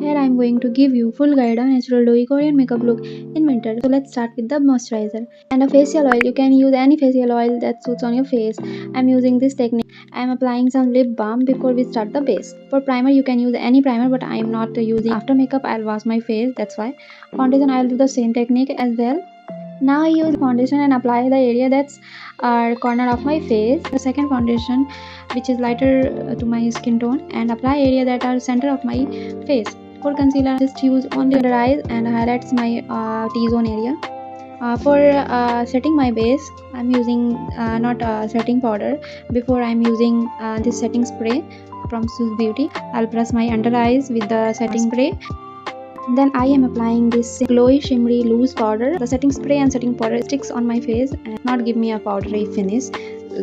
Here I am going to give you full guide on natural dewy Korean makeup look in winter. So let's start with the moisturizer and a facial oil. You can use any facial oil that suits on your face. I am using this technique. I am applying some lip balm before we start the base. For primer you can use any primer, but I am not using. After makeup I'll wash my face, that's why. Foundation I'll do the same technique as well. Now I use foundation and apply the area that's corner of my face. The second foundation, which is lighter to my skin tone, and apply area that are center of my face. For concealer, just use only under eyes and highlights my T-zone area. For setting my base, I'm using not setting powder. Before I'm using this setting spray from Sus Beauty. I'll press my under eyes with the setting spray. Then I am applying this glowy shimmery loose powder. The setting spray and setting powder sticks on my face and not give me a powdery finish,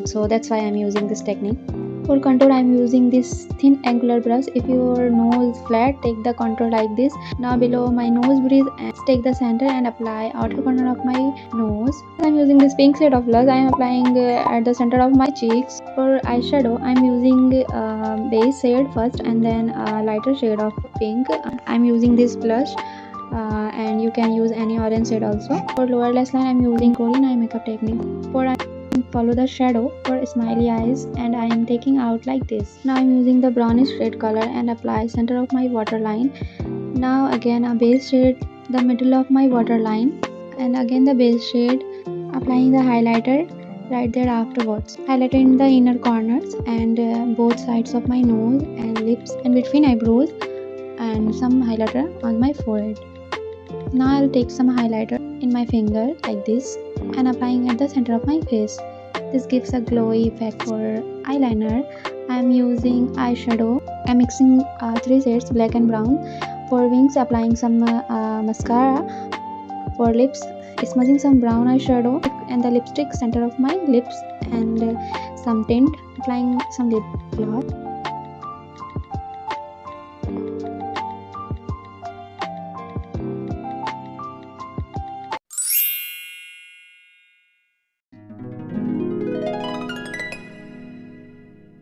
so that's why I'm using this technique. For contour I am using this thin angular brush. If your nose flat, take the contour like this. Now below my nose bridge, and take the center and apply outer corner of my nose. I am using this pink shade of blush. I am applying at the center of my cheeks. For eyeshadow I am using base shade first and then a lighter shade of pink. I am using this blush. And you can use any orange shade also. For lower lash line I am using Korean eye makeup technique. For follow the shadow for smiley eyes, and I am taking out like this. Now I am using the brownish red color and apply center of my waterline. Now again a base shade the middle of my waterline, and again the base shade, applying the highlighter right there afterwards, highlighting the inner corners and both sides of my nose and lips and between eyebrows, and some highlighter on my forehead. Now I'll take some highlighter in my finger like this and applying at the center of my face. This gives a glowy effect. For eyeliner I am using eyeshadow. I'm mixing 3 shades black and brown. For wings applying some mascara. For lips smudging some brown eyeshadow and the lipstick center of my lips, and some tint, applying some lip gloss.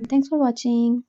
Thanks for watching.